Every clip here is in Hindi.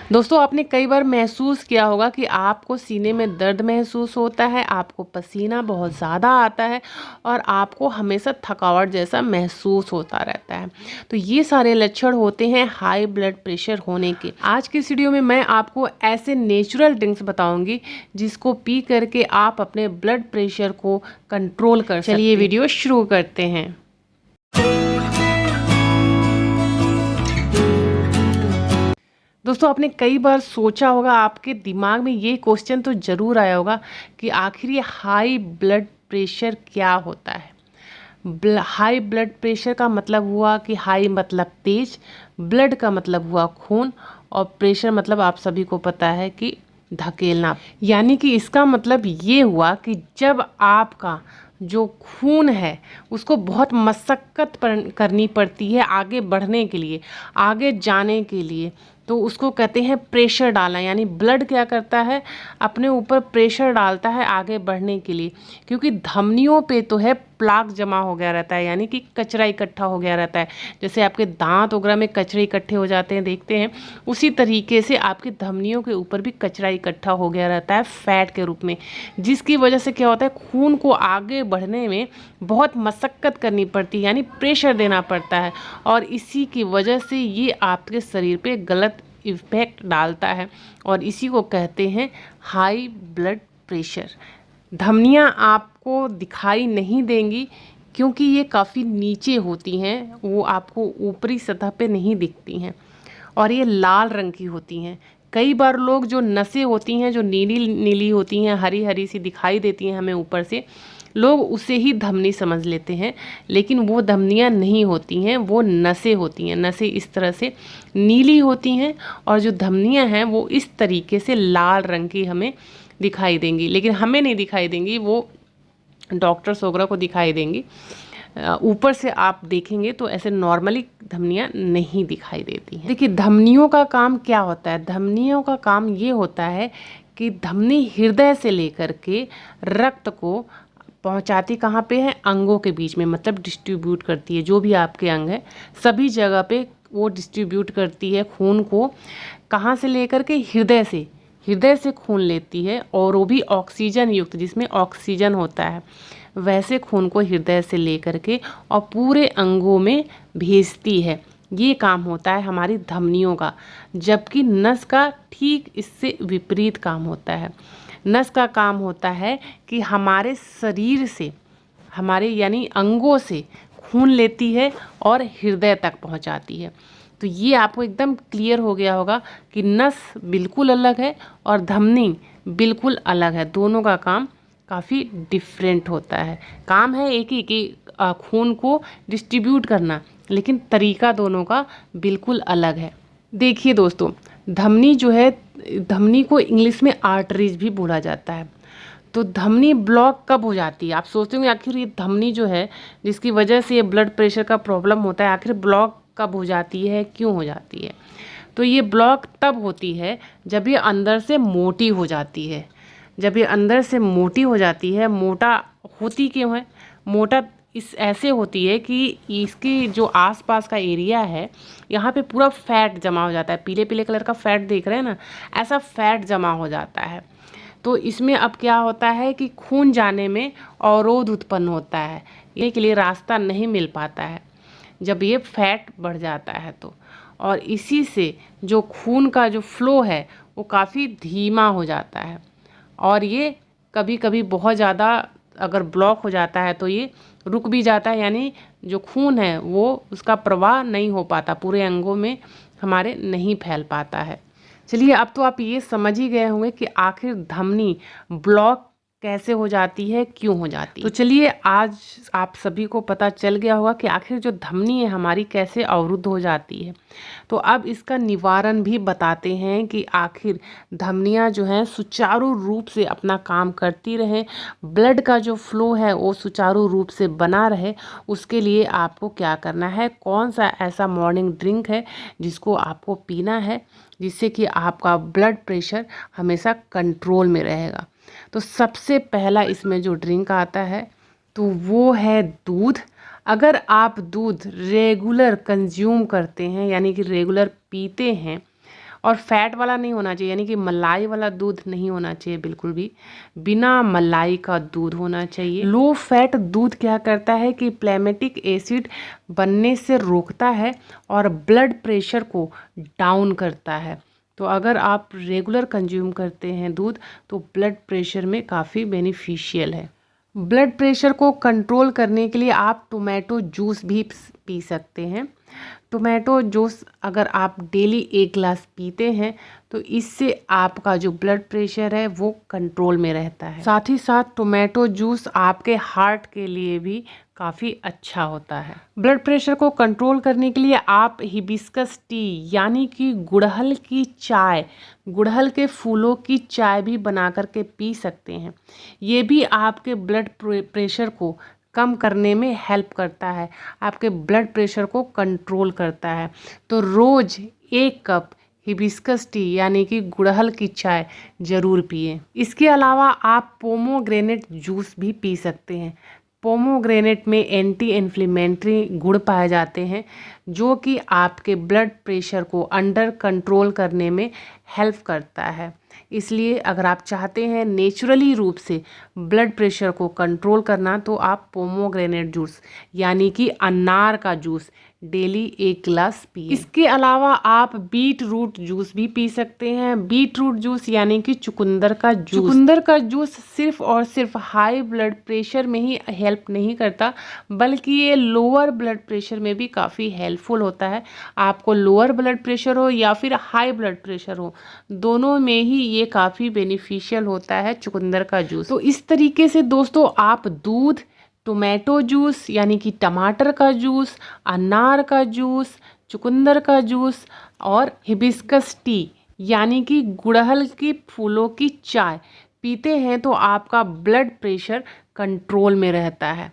दोस्तों, आपने कई बार महसूस किया होगा कि आपको सीने में दर्द महसूस होता है, आपको पसीना बहुत ज़्यादा आता है और आपको हमेशा थकावट जैसा महसूस होता रहता है। तो ये सारे लक्षण होते हैं हाई ब्लड प्रेशर होने के। आज की इस वीडियो में मैं आपको ऐसे नेचुरल ड्रिंक्स बताऊंगी जिसको पी करके आप अपने ब्लड प्रेशर को कंट्रोल कर सकते हैं। चलिए वीडियो शुरू करते हैं। दोस्तों, आपने कई बार सोचा होगा, आपके दिमाग में ये क्वेश्चन तो ज़रूर आया होगा कि आखिर ये हाई ब्लड प्रेशर क्या होता है। हाई ब्लड प्रेशर का मतलब हुआ कि हाई मतलब तेज, ब्लड का मतलब हुआ खून और प्रेशर मतलब आप सभी को पता है कि धकेलना। यानी कि इसका मतलब ये हुआ कि जब आपका जो खून है उसको बहुत मशक्क़त करनी पड़ती है आगे बढ़ने के लिए, आगे जाने के लिए, तो उसको कहते हैं प्रेशर डालना। यानी ब्लड क्या करता है, अपने ऊपर प्रेशर डालता है आगे बढ़ने के लिए, क्योंकि धमनियों पे तो है प्लाक जमा हो गया रहता है, यानी कि कचरा इकट्ठा हो गया रहता है। जैसे आपके दांत वगैरह में कचरे इकट्ठे हो जाते हैं, देखते हैं, उसी तरीके से आपकी धमनियों के ऊपर भी कचरा इकट्ठा हो गया रहता है फैट के रूप में, जिसकी वजह से क्या होता है, खून को आगे बढ़ने में बहुत मशक्क़त करनी पड़ती है, यानी प्रेशर देना पड़ता है, और इसी की वजह से ये आपके शरीर पे गलत इफेक्ट डालता है और इसी को कहते हैं हाई ब्लड प्रेशर। धमनियाँ आपको दिखाई नहीं देंगी क्योंकि ये काफ़ी नीचे होती हैं, वो आपको ऊपरी सतह पे नहीं दिखती हैं और ये लाल रंग की होती हैं। कई बार लोग जो नसें होती हैं जो नीली नीली होती हैं, हरी हरी सी दिखाई देती हैं हमें ऊपर से, लोग उसे ही धमनी समझ लेते हैं, लेकिन वो धमनियाँ नहीं होती हैं, वो नसें होती हैं। नसें इस तरह से नीली होती हैं और जो धमनियाँ हैं वो इस तरीके से लाल रंग की हमें दिखाई देंगी, लेकिन हमें नहीं दिखाई देंगी, वो डॉक्टर्स वगैरह को दिखाई देंगी। ऊपर से आप देखेंगे तो ऐसे नॉर्मली धमनियाँ नहीं दिखाई देती हैं। देखिए, धमनियों का काम क्या होता है। धमनियों का काम ये होता है कि धमनी हृदय से लेकर के रक्त को पहुंचाती कहाँ पे है, अंगों के बीच में, मतलब डिस्ट्रीब्यूट करती है। जो भी आपके अंग है सभी जगह पे वो डिस्ट्रीब्यूट करती है खून को। कहाँ से लेकर के, हृदय से। हृदय से खून लेती है और वो भी ऑक्सीजन युक्त, जिसमें ऑक्सीजन होता है, वैसे खून को हृदय से लेकर के और पूरे अंगों में भेजती है। ये काम होता है हमारी धमनियों का, जबकि नस का ठीक इससे विपरीत काम होता है। नस का काम होता है कि हमारे शरीर से, हमारे यानी अंगों से खून लेती है और हृदय तक पहुंचाती है। तो ये आपको एकदम क्लियर हो गया होगा कि नस बिल्कुल अलग है और धमनी बिल्कुल अलग है। दोनों का काम काफ़ी डिफरेंट होता है। काम है एक ही कि खून को डिस्ट्रीब्यूट करना, लेकिन तरीका दोनों का बिल्कुल अलग है। देखिए दोस्तों, धमनी जो है, धमनी को इंग्लिश में आर्टरीज भी बोला जाता है। तो धमनी ब्लॉक कब हो जाती है, आप सोचते होंगे आखिर ये धमनी जो है जिसकी वजह से ये ब्लड प्रेशर का प्रॉब्लम होता है, आखिर ब्लॉक कब हो जाती है, क्यों हो जाती है। तो ये ब्लॉक तब होती है जब ये अंदर से मोटी हो जाती है। जब ये अंदर से मोटी हो जाती है, मोटा होती क्यों है, मोटा इस ऐसे होती है कि इसकी जो आसपास का एरिया है, यहाँ पे पूरा फैट जमा हो जाता है। पीले पीले कलर का फैट देख रहे हैं ना, ऐसा फैट जमा हो जाता है। तो इसमें अब क्या होता है कि खून जाने में अवरोध उत्पन्न होता है, ये के लिए रास्ता नहीं मिल पाता है जब ये फैट बढ़ जाता है तो। और इसी से जो खून का जो फ्लो है वो काफ़ी धीमा हो जाता है और ये कभी कभी बहुत ज़्यादा अगर ब्लॉक हो जाता है तो ये रुक भी जाता है, यानी जो खून है वो उसका प्रवाह नहीं हो पाता, पूरे अंगों में हमारे नहीं फैल पाता है। चलिए, अब तो आप ये समझ ही गए होंगे कि आखिर धमनी ब्लॉक कैसे हो जाती है, क्यों हो जाती है। तो चलिए, आज आप सभी को पता चल गया होगा कि आखिर जो धमनी है हमारी कैसे अवरुद्ध हो जाती है। तो अब इसका निवारण भी बताते हैं कि आखिर धमनियां जो हैं सुचारू रूप से अपना काम करती रहें, ब्लड का जो फ्लो है वो सुचारू रूप से बना रहे। उसके लिए आपको क्या करना है, कौन सा ऐसा मॉर्निंग ड्रिंक है जिसको आपको पीना है, जिससे कि आपका ब्लड प्रेशर हमेशा कंट्रोल में रहेगा। तो सबसे पहला इसमें जो ड्रिंक आता है तो वो है दूध। अगर आप दूध रेगुलर कंज्यूम करते हैं, यानी कि रेगुलर पीते हैं, और फैट वाला नहीं होना चाहिए, यानी कि मलाई वाला दूध नहीं होना चाहिए बिल्कुल भी, बिना मलाई का दूध होना चाहिए। लो फैट दूध क्या करता है कि प्लेमेटिक एसिड बनने से रोकता है और ब्लड प्रेशर को डाउन करता है। तो अगर आप रेगुलर कंज्यूम करते हैं दूध तो ब्लड प्रेशर में काफ़ी बेनिफिशियल है। ब्लड प्रेशर को कंट्रोल करने के लिए आप टोमेटो जूस भी पी सकते हैं। टोमेटो जूस अगर आप डेली 1 गिलास पीते हैं तो इससे आपका जो ब्लड प्रेशर है वो कंट्रोल में रहता है। साथ ही साथ टोमेटो जूस आपके हार्ट के लिए भी काफ़ी अच्छा होता है। ब्लड प्रेशर को कंट्रोल करने के लिए आप हिबिस्कस टी यानी कि गुड़हल की चाय, गुड़हल के फूलों की चाय भी बना करके पी सकते हैं। ये भी आपके ब्लड प्रेशर को कम करने में हेल्प करता है, आपके ब्लड प्रेशर को कंट्रोल करता है। तो रोज़ 1 कप हिबिस्कस टी यानी कि गुड़हल की चाय ज़रूर पिए। इसके अलावा आप पोमोग्रेनेट जूस भी पी सकते हैं। पोमोग्रेनेट में एंटी इन्फ्लेमेटरी गुण पाए जाते हैं जो कि आपके ब्लड प्रेशर को अंडर कंट्रोल करने में हेल्प करता है। इसलिए अगर आप चाहते हैं नेचुरली रूप से ब्लड प्रेशर को कंट्रोल करना तो आप पोमोग्रेनेट जूस यानी कि अनार का जूस डेली 1 गिलास पिए। इसके अलावा आप बीट रूट जूस भी पी सकते हैं। बीट रूट जूस यानी कि चुकंदर का जूस। चुकंदर का जूस सिर्फ और सिर्फ हाई ब्लड प्रेशर में ही हेल्प नहीं करता बल्कि ये लोअर ब्लड प्रेशर में भी काफ़ी हेल्पफुल होता है। आपको लोअर ब्लड प्रेशर हो या फिर हाई ब्लड प्रेशर हो, दोनों में ही ये काफ़ी बेनिफिशियल होता है चुकंदर का जूस। तो इस तरीके से दोस्तों आप दूध, टोमेटो जूस यानी कि टमाटर का जूस, अनार का जूस, चुकंदर का जूस और हिबिस्कस टी यानी कि गुड़हल की फूलों की चाय पीते हैं तो आपका ब्लड प्रेशर कंट्रोल में रहता है।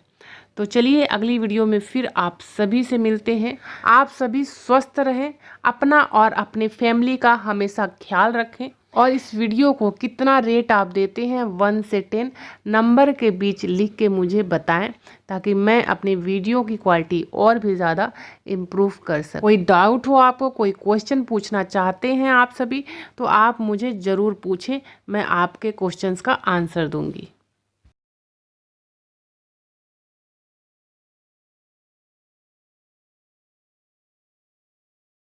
तो चलिए अगली वीडियो में फिर आप सभी से मिलते हैं। आप सभी स्वस्थ रहें, अपना और अपने फैमिली का हमेशा ख्याल रखें और इस वीडियो को कितना रेट आप देते हैं 1 से 10 नंबर के बीच लिख के मुझे बताएं ताकि मैं अपने वीडियो की क्वालिटी और भी ज़्यादा इम्प्रूव कर सकूं। कोई डाउट हो आपको, कोई क्वेश्चन पूछना चाहते हैं आप सभी तो आप मुझे ज़रूर पूछें, मैं आपके क्वेश्चंस का आंसर दूंगी।